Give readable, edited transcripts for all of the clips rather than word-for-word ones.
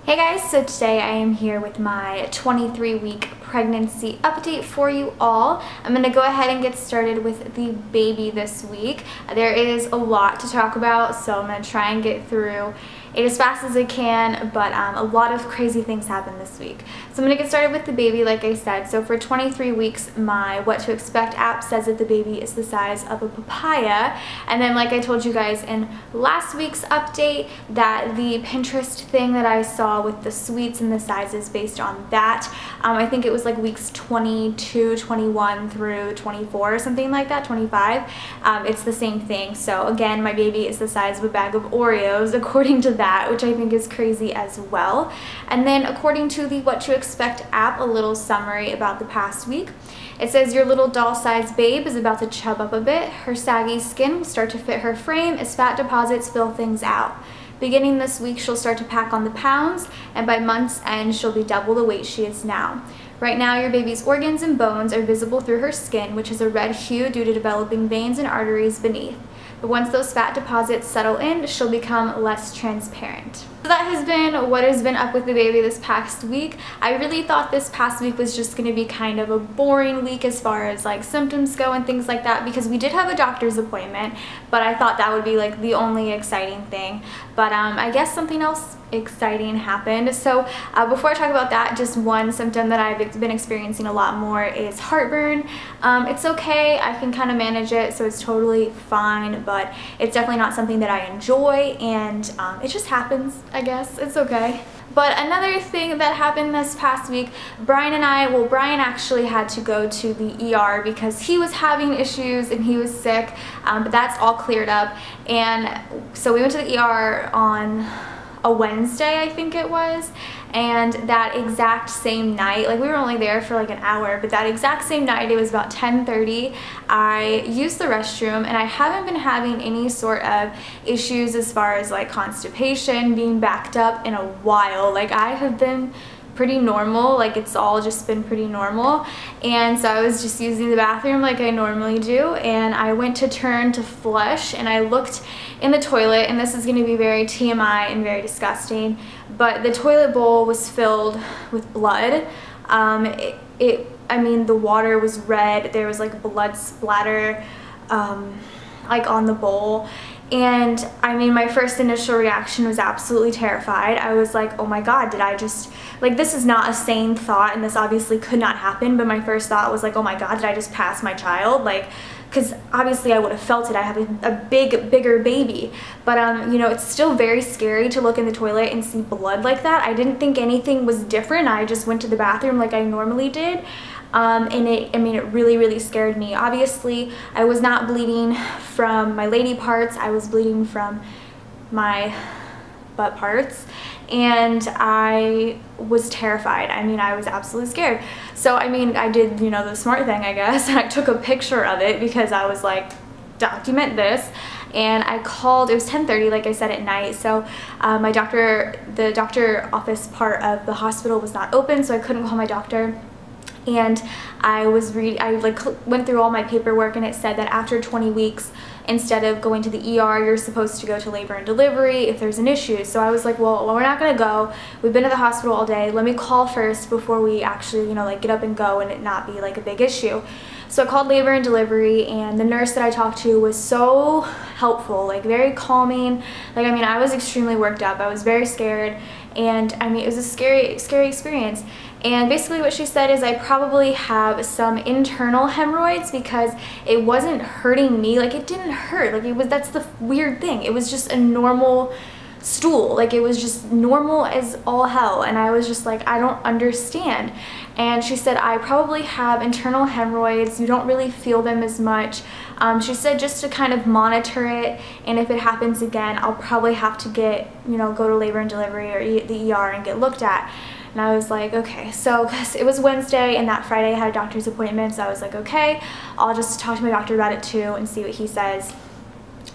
Hey guys, so today I am here with my 23-week pregnancy update for you all. I'm going to go ahead and get started with the baby this week. There is a lot to talk about, so I'm going to try and get through it as fast as I can, but a lot of crazy things happened this week. So I'm going to get started with the baby like I said. So for 23 weeks, my What to Expect app says that the baby is the size of a papaya. And then like I told you guys in last week's update, that the Pinterest thing that I saw with the sweets and the sizes based on that, I think it was like weeks 22, 21 through 24 or something like that, 25. It's the same thing. So again, my baby is the size of a bag of Oreos according to that, which I think is crazy as well. And then according to the What to Expect app, a little summary about the past week. It says your little doll-sized babe is about to chub up a bit. Her saggy skin will start to fit her frame as fat deposits fill things out. Beginning this week, she'll start to pack on the pounds, and by month's end, she'll be double the weight she is now. Right now, your baby's organs and bones are visible through her skin, which is a red hue due to developing veins and arteries beneath. But once those fat deposits settle in, she'll become less transparent. So that has been what has been up with the baby this past week. I really thought this past week was just going to be kind of a boring week as far as like symptoms go and things like that, because we did have a doctor's appointment, but I thought that would be like the only exciting thing. But I guess something else exciting happened. So before I talk about that, just one symptom that I've been experiencing a lot more is heartburn. It's okay, I can kind of manage it, so it's totally fine, but it's definitely not something that I enjoy, and it just happens, I guess. It's okay. But another thing that happened this past week, Brian actually had to go to the ER because he was having issues and he was sick, but that's all cleared up. And so we went to the ER on a Wednesday, I think it was, and that exact same night, like we were only there for like an hour, but that exact same night, it was about 10:30, I used the restroom, and I haven't been having any sort of issues as far as like constipation, being backed up in a while. Like I have been pretty normal, like it's all just been pretty normal, and so I was just using the bathroom like I normally do, and I went to turn to flush, and I looked in the toilet, and this is going to be very TMI and very disgusting, but the toilet bowl was filled with blood. I mean, the water was red, there was like blood splatter like on the bowl. And I mean, my first initial reaction was absolutely terrified. I was like, oh my god, did I just, like, this is not a sane thought, and this obviously could not happen, but my first thought was like, oh my god, did I just pass my child? Like, because obviously I would have felt it. I have a bigger baby, but you know, it's still very scary to look in the toilet and see blood like that. I didn't think anything was different. I just went to the bathroom like I normally did. And it really scared me. Obviously, I was not bleeding from my lady parts, I was bleeding from my butt parts, and I was terrified. I mean, I was absolutely scared. So, I mean, I did, you know, the smart thing, I guess, and I took a picture of it because I was like, document this. And I called, it was 10:30, like I said, at night, so the doctor office part of the hospital was not open, so I couldn't call my doctor. And I went through all my paperwork, and it said that after 20 weeks, instead of going to the ER, you're supposed to go to labor and delivery if there's an issue. So I was like, well, we're not gonna go. We've been at the hospital all day. Let me call first before we actually, you know, like get up and go and it not be like a big issue. So I called labor and delivery, and the nurse that I talked to was so helpful, like very calming. Like, I mean, I was extremely worked up. I was very scared, and I mean, it was a scary experience. And basically what she said is I probably have some internal hemorrhoids because it wasn't hurting me. Like, it didn't hurt. Like, that's the weird thing. It was just a normal stool. Like, it was just normal as all hell. And I was just like, I don't understand. And she said, I probably have internal hemorrhoids. You don't really feel them as much. She said just to kind of monitor it, and if it happens again, I'll probably have to get, you know, go to labor and delivery or the ER and get looked at. And I was like, okay. So it was Wednesday, and that Friday I had a doctor's appointment, so I was like, okay, I'll just talk to my doctor about it too and see what he says,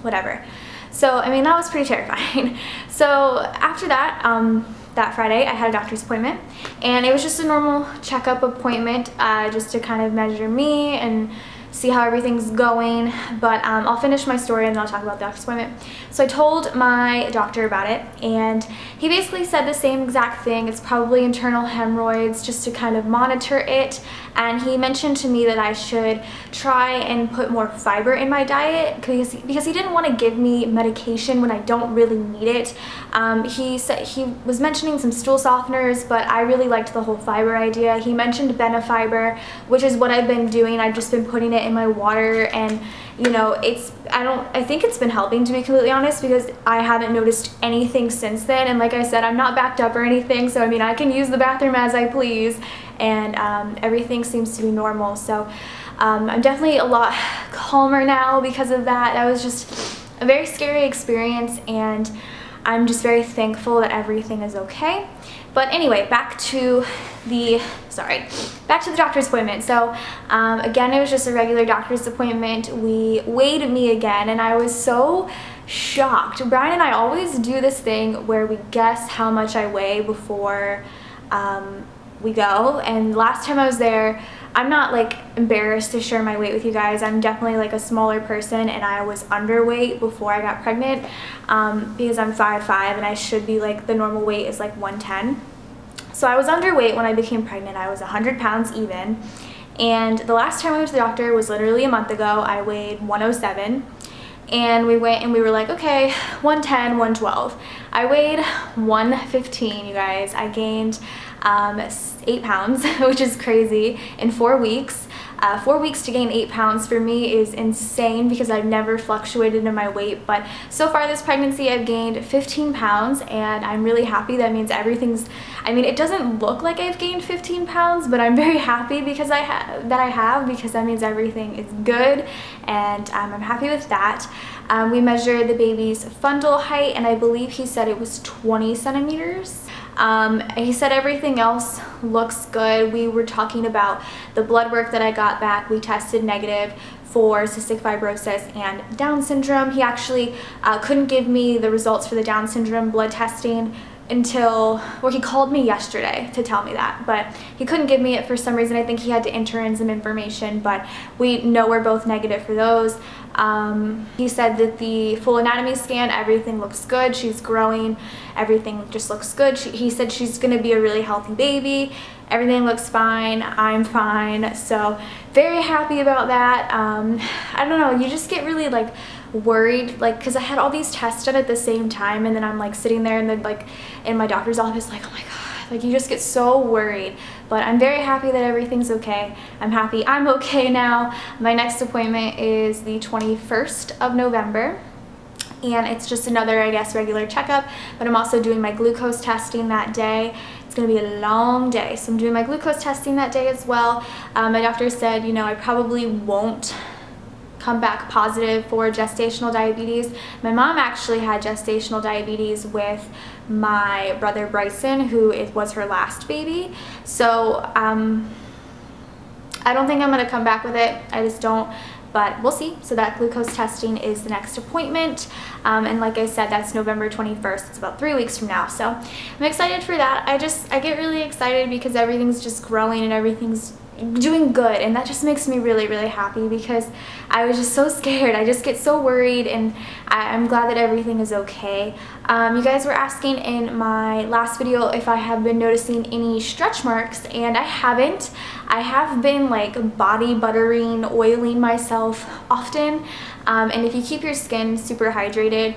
whatever. So, I mean, that was pretty terrifying. So after that, that Friday I had a doctor's appointment, and it was just a normal checkup appointment, just to kind of measure me and see how everything's going. But I'll finish my story and then I'll talk about the doctor's appointment. So I told my doctor about it, and he basically said the same exact thing. It's probably internal hemorrhoids, just to kind of monitor it. And he mentioned to me that I should try and put more fiber in my diet because he didn't want to give me medication when I don't really need it. He said he was mentioning some stool softeners, but I really liked the whole fiber idea. He mentioned Benefiber, which is what I've been doing. I've just been putting it in my water, and you know, I think it's been helping, to be completely honest, because I haven't noticed anything since then. And like I said, I'm not backed up or anything, so I mean, I can use the bathroom as I please, and everything seems to be normal. So I'm definitely a lot calmer now because of that. That was just a very scary experience, and I'm just very thankful that everything is okay. But anyway, back to the doctor's appointment. So again, it was just a regular doctor's appointment. We weighed me again, and I was so shocked. Brian and I always do this thing where we guess how much I weigh before we go. And last time I was there, I'm not like embarrassed to share my weight with you guys. I'm definitely like a smaller person, and I was underweight before I got pregnant because I'm 5'5", and I should be like, the normal weight is like 110. So I was underweight when I became pregnant. I was 100 pounds even. And the last time I went to the doctor was literally a month ago. I weighed 107. And we went and we were like, okay, 110, 112. I weighed 115, you guys. I gained 8 pounds, which is crazy, in 4 weeks. 4 weeks to gain 8 pounds for me is insane because I've never fluctuated in my weight. But so far this pregnancy, I've gained 15 pounds, and I'm really happy. That means everything's, I mean, it doesn't look like I've gained 15 pounds, but I'm very happy because I have, because that means everything is good, and I'm happy with that. We measured the baby's fundal height, and I believe he said it was 20 centimeters. He said everything else looks good. We were talking about the blood work that I got back. We tested negative for cystic fibrosis and Down syndrome. He actually couldn't give me the results for the Down syndrome blood testing until, well, he called me yesterday to tell me that, but he couldn't give me it for some reason. I think he had to enter in some information, but we know we're both negative for those. He said that the full anatomy scan, everything looks good. She's growing, everything just looks good. He said she's gonna be a really healthy baby. Everything looks fine. I'm fine. So very happy about that. I don't know, you just get really like worried, like, because I had all these tests done at the same time, and then I'm like sitting there and then like in my doctor's office like, oh my god, like you just get so worried. But I'm very happy that everything's okay. I'm happy I'm okay now. My next appointment is the 21st of November. And it's just another, I guess, regular checkup, but I'm also doing my glucose testing that day. It's gonna be a long day, so I'm doing my glucose testing that day as well. My doctor said, you know, I probably won't come back positive for gestational diabetes. My mom actually had gestational diabetes with my brother Bryson, who was her last baby. So I don't think I'm gonna come back with it. I just don't. But we'll see. So that glucose testing is the next appointment, and like I said, that's November 21st. It's about 3 weeks from now, so I'm excited for that. I get really excited because everything's just growing and everything's doing good, and that just makes me really, really happy because I was just so scared. I just get so worried, and I'm glad that everything is okay. You guys were asking in my last video if I have been noticing any stretch marks, and I haven't. I have been like body buttering, oiling myself often, and if you keep your skin super hydrated,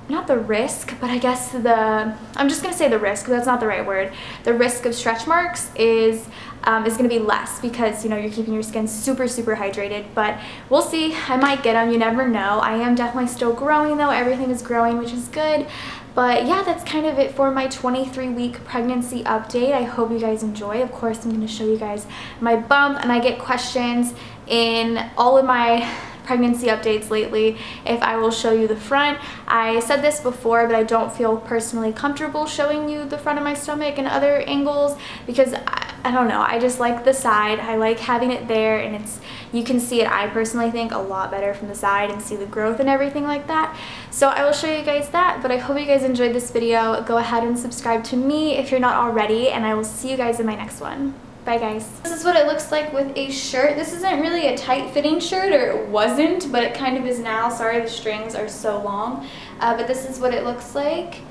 not the risk, but I guess I'm just gonna say the risk, but that's not the right word. The risk of stretch marks is gonna be less because, you know, you're keeping your skin super, super hydrated. But we'll see. I might get them. You never know. I am definitely still growing though. Everything is growing, which is good. But yeah, that's kind of it for my 23-week pregnancy update. I hope you guys enjoy. Of course, I'm gonna show you guys my bump, and I get questions in all of my pregnancy updates lately if I will show you the front. I said this before, but I don't feel personally comfortable showing you the front of my stomach and other angles because I don't know, I just like the side. I like having it there, and you can see it, I personally think, a lot better from the side and see the growth and everything like that. So I will show you guys that, but I hope you guys enjoyed this video. Go ahead and subscribe to me if you're not already, and I will see you guys in my next one. Bye guys. This is what it looks like with a shirt. This isn't really a tight fitting shirt, or it wasn't, but it kind of is now. Sorry, the strings are so long. But this is what it looks like.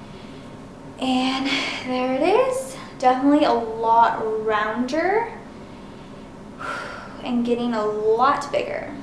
And there it is. Definitely a lot rounder and getting a lot bigger.